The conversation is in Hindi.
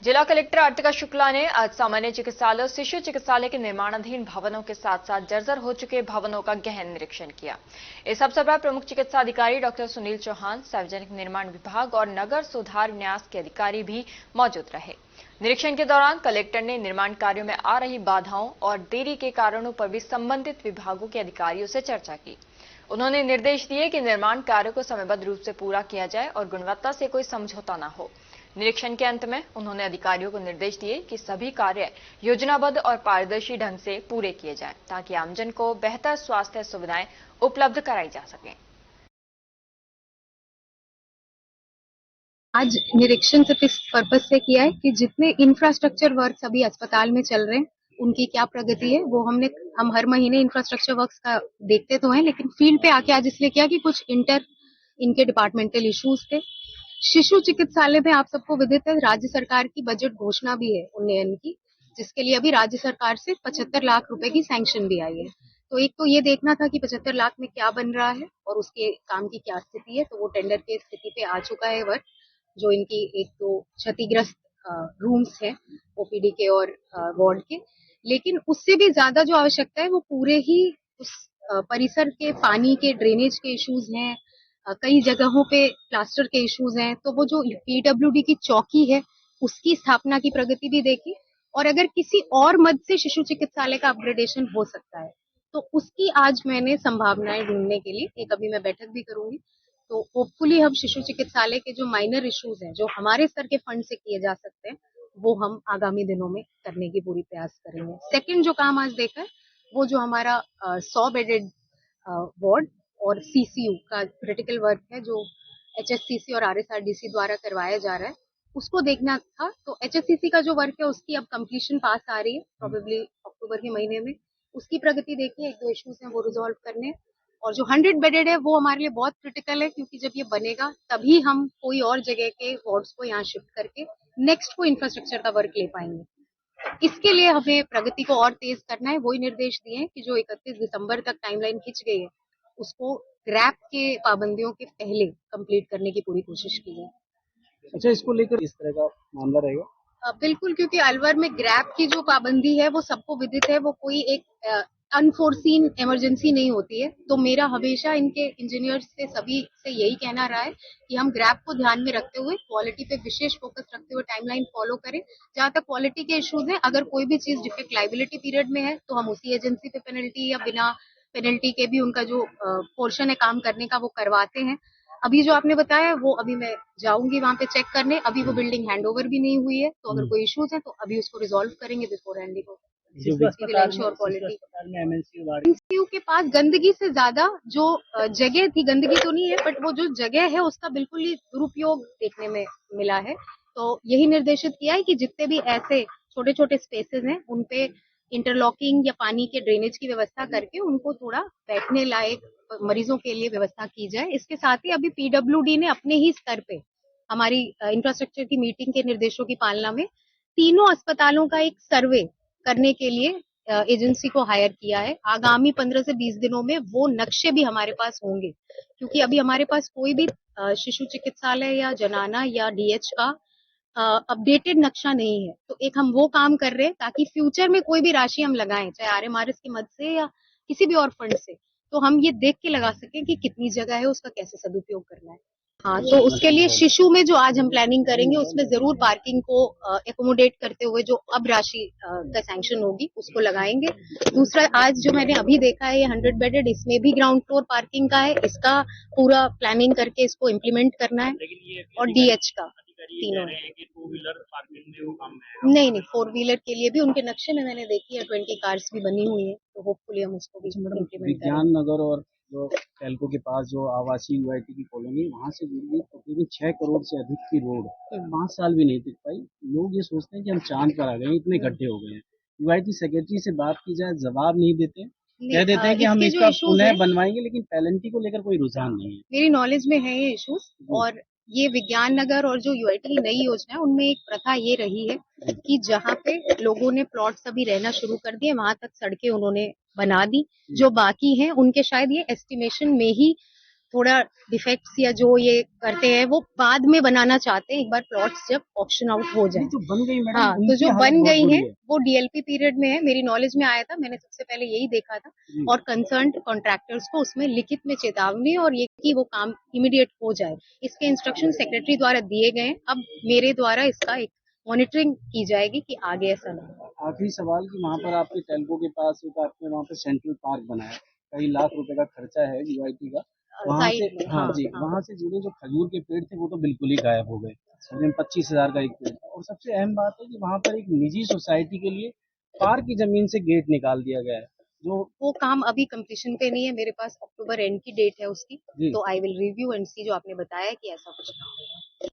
जिला कलेक्टर आर्तिका शुक्ला ने आज सामान्य चिकित्सालय और शिशु चिकित्सालय के निर्माणाधीन भवनों के साथ साथ जर्जर हो चुके भवनों का गहन निरीक्षण किया। इस अवसर पर प्रमुख चिकित्सा अधिकारी डॉक्टर सुनील चौहान, सार्वजनिक निर्माण विभाग और नगर सुधार न्यास के अधिकारी भी मौजूद रहे। निरीक्षण के दौरान कलेक्टर ने निर्माण कार्यों में आ रही बाधाओं और देरी के कारणों पर भी संबंधित विभागों के अधिकारियों से चर्चा की। उन्होंने निर्देश दिए कि निर्माण कार्यों को समयबद्ध रूप से पूरा किया जाए और गुणवत्ता से कोई समझौता न हो। निरीक्षण के अंत में उन्होंने अधिकारियों को निर्देश दिए कि सभी कार्य योजनाबद्ध और पारदर्शी ढंग से पूरे किए जाएं, ताकि आमजन को बेहतर स्वास्थ्य सुविधाएं उपलब्ध कराई जा सकें। आज निरीक्षण सिर्फ इस पर्पज से किया है कि जितने इंफ्रास्ट्रक्चर वर्क अभी अस्पताल में चल रहे हैं उनकी क्या प्रगति है, वो हम हर महीने इंफ्रास्ट्रक्चर वर्क्स का देखते तो हैं, लेकिन फील्ड पे आके आज इसलिए किया कि कुछ इनके डिपार्टमेंटल इश्यूज थे। शिशु चिकित्सालय में आप सबको विदित है, राज्य सरकार की बजट घोषणा भी है उन्नयन की, जिसके लिए अभी राज्य सरकार से 75 लाख रुपए की सैंक्शन भी आई है। तो एक तो ये देखना था कि 75 लाख में क्या बन रहा है और उसके काम की क्या स्थिति है। तो वो टेंडर की स्थिति पे आ चुका है वर्क। जो इनकी एक तो क्षतिग्रस्त रूम्स हैं ओपीडी के और वार्ड के, लेकिन उससे भी ज्यादा जो आवश्यकता है वो पूरे ही उस परिसर के पानी के ड्रेनेज के इश्यूज हैं। कई जगहों पे प्लास्टर के इश्यूज हैं। तो वो जो पीडब्ल्यूडी की चौकी है उसकी स्थापना की प्रगति भी देखी, और अगर किसी और मद से शिशु चिकित्सालय का अपग्रेडेशन हो सकता है तो उसकी आज मैंने संभावनाएं ढूंढने के लिए एक अभी मैं बैठक भी करूंगी। तो होपफुली हम शिशु चिकित्सालय के जो माइनर इश्यूज हैं जो हमारे स्तर के फंड से किए जा सकते हैं वो हम आगामी दिनों में करने की पूरी प्रयास करेंगे। सेकंड जो काम आज देखा है वो जो हमारा 100 बेडेड वार्ड और सीसीयू का क्रिटिकल वर्क है जो एचएससीसी और आरएसआरडीसी द्वारा करवाया जा रहा है, उसको देखना था। तो एचएससीसी का जो वर्क है उसकी अब कंप्लीशन पास आ रही है, प्रोबेबली अक्टूबर के महीने में उसकी प्रगति देखिए। एक दो इश्यूज हैं वो रिजॉल्व करने, और जो 100 बेडेड है वो हमारे लिए बहुत क्रिटिकल है, क्योंकि जब ये बनेगा तभी हम कोई और जगह के वार्ड्स को यहाँ शिफ्ट करके नेक्स्ट को इंफ्रास्ट्रक्चर का वर्क ले पाएंगे। इसके लिए हमें प्रगति को और तेज करना है। वही निर्देश दिए हैं कि जो 31 दिसंबर तक टाइमलाइन खिंच गई है उसको ग्रैप के पाबंदियों के पहले कंप्लीट करने की पूरी कोशिश की है। अच्छा, इसको लेकर इस तरह का मामला रहेगा? बिल्कुल, क्योंकि अलवर में ग्रैप की जो पाबंदी है वो सबको विदित है, वो कोई एक अनफोर्सीन इमरजेंसी नहीं होती है। तो मेरा हमेशा इनके इंजीनियर्स से सभी से यही कहना रहा है कि हम ग्रैप को ध्यान में रखते हुए क्वालिटी पे विशेष फोकस रखते हुए टाइमलाइन फॉलो करें। जहां तक क्वालिटी के इश्यूज हैं, अगर कोई भी चीज डिफेक्ट लाइबिलिटी पीरियड में है तो हम उसी एजेंसी पे पेनल्टी या बिना पेनल्टी के भी उनका जो पोर्शन है काम करने का वो करवाते हैं। अभी जो आपने बताया वो अभी मैं जाऊंगी वहां पे चेक करने। अभी वो बिल्डिंग हैंडओवर भी नहीं हुई है, तो अगर कोई इश्यूज है तो अभी उसको रिजॉल्व करेंगे बिफोर हैंडिंग ओवर। एमएनसीयू के पास गंदगी से ज्यादा जो जगह थी, गंदगी तो नहीं है बट वो जो जगह है उसका बिल्कुल ही दुरुपयोग देखने में मिला है। तो यही निर्देशित किया है कि जितने भी ऐसे छोटे छोटे स्पेसेस हैं उनपे इंटरलॉकिंग या पानी के ड्रेनेज की व्यवस्था करके उनको थोड़ा बैठने लायक मरीजों के लिए व्यवस्था की जाए। इसके साथ ही अभी पीडब्ल्यूडी ने अपने ही स्तर पे हमारी इंफ्रास्ट्रक्चर की मीटिंग के निर्देशों की पालना में तीनों अस्पतालों का एक सर्वे करने के लिए एजेंसी को हायर किया है। आगामी 15 से 20 दिनों में वो नक्शे भी हमारे पास होंगे, क्योंकि अभी हमारे पास कोई भी शिशु चिकित्सालय या जनाना या डीएच का अपडेटेड नक्शा नहीं है। तो एक हम वो काम कर रहे हैं ताकि फ्यूचर में कोई भी राशि हम लगाएं, चाहे आरएमआरएस की मद से या किसी भी और फंड से, तो हम ये देख के लगा सकें कि कितनी जगह है, उसका कैसे सदुपयोग करना है। हाँ, तो उसके लिए शिशु में जो आज हम प्लानिंग करेंगे उसमें जरूर पार्किंग को एकोमोडेट करते हुए जो अब राशि का सैंक्शन होगी उसको लगाएंगे। दूसरा, आज जो मैंने अभी देखा है ये 100 बेडेड, इसमें भी ग्राउंड फ्लोर पार्किंग का है, इसका पूरा प्लानिंग करके इसको इम्प्लीमेंट करना है। और डीएच का तीनों नहीं, 4 व्हीलर के लिए भी उनके नक्शे में मैंने देखी है 20 कार्स भी बनी हुई है, तो होपफुली हम उसको भी इम्प्लीमेंट करें। विज्ञान नगर और जो टेल्को के पास जो आवासीय यूआईटी की कॉलोनी, वहाँ से जुड़ी तकरीबन 6 करोड़ से अधिक की रोड 5 साल भी नहीं टिक पाई। लोग ये सोचते हैं कि हम चांद पर आ गए, इतने गड्ढे हो गए हैं। यूआईटी सेक्रेटरी से बात की जाए, जवाब नहीं देते, कह देते हैं कि हम इसका पुनः बनवाएंगे, लेकिन पेनल्टी को लेकर कोई रुझान नहीं है। मेरी नॉलेज में है ये इश्यूज, और ये विज्ञान नगर और जो यूआईटी की नई योजना है उनमें एक प्रथा ये रही है कि जहाँ पे लोगों ने प्लॉट्स अभी रहना शुरू कर दिए वहां तक सड़कें उन्होंने बना दी। जो बाकी हैं उनके शायद ये एस्टिमेशन में ही थोड़ा डिफेक्ट्स या जो ये करते हैं वो बाद में बनाना चाहते हैं, एक बार प्लॉट्स जब ऑप्शन आउट हो जाए। जो बन गई मैडम, हाँ, तो उनकी जो हालत बन बहुत गई बुरी है वो डीएलपी पीरियड में है, मेरी नॉलेज में आया था, मैंने सबसे पहले यही देखा था। जी। और कंसर्न कॉन्ट्रैक्टर्स को उसमें लिखित में चेतावनी और ये कि वो काम इमीडिएट हो जाए, इसके इंस्ट्रक्शन सेक्रेटरी द्वारा दिए गए। अब मेरे द्वारा इसका एक मॉनिटरिंग की जाएगी कि आगे ऐसा ना हो। आखिरी सवाल कि वहाँ पर आपके टेल्को के पास एक आपने वहाँ पर सेंट्रल पार्क बनाया है, कई लाख रुपए का खर्चा है यूआईटी का, वहाँ से, साइड में, हाँ हाँ जी, हाँ। वहाँ से जुड़े जो खजूर के पेड़ थे वो तो बिल्कुल ही गायब हो गए, करीबन 25,000 का एक पेड़ था। और सबसे अहम बात है कि वहाँ पर एक निजी सोसाइटी के लिए पार्क की जमीन से गेट निकाल दिया गया है, जो वो काम अभी कंप्लीशन पे नहीं है, मेरे पास अक्टूबर एंड की डेट है उसकी, जी तो आई विल रिव्यू एंड सी जो आपने बताया कि ऐसा कुछ ना हो।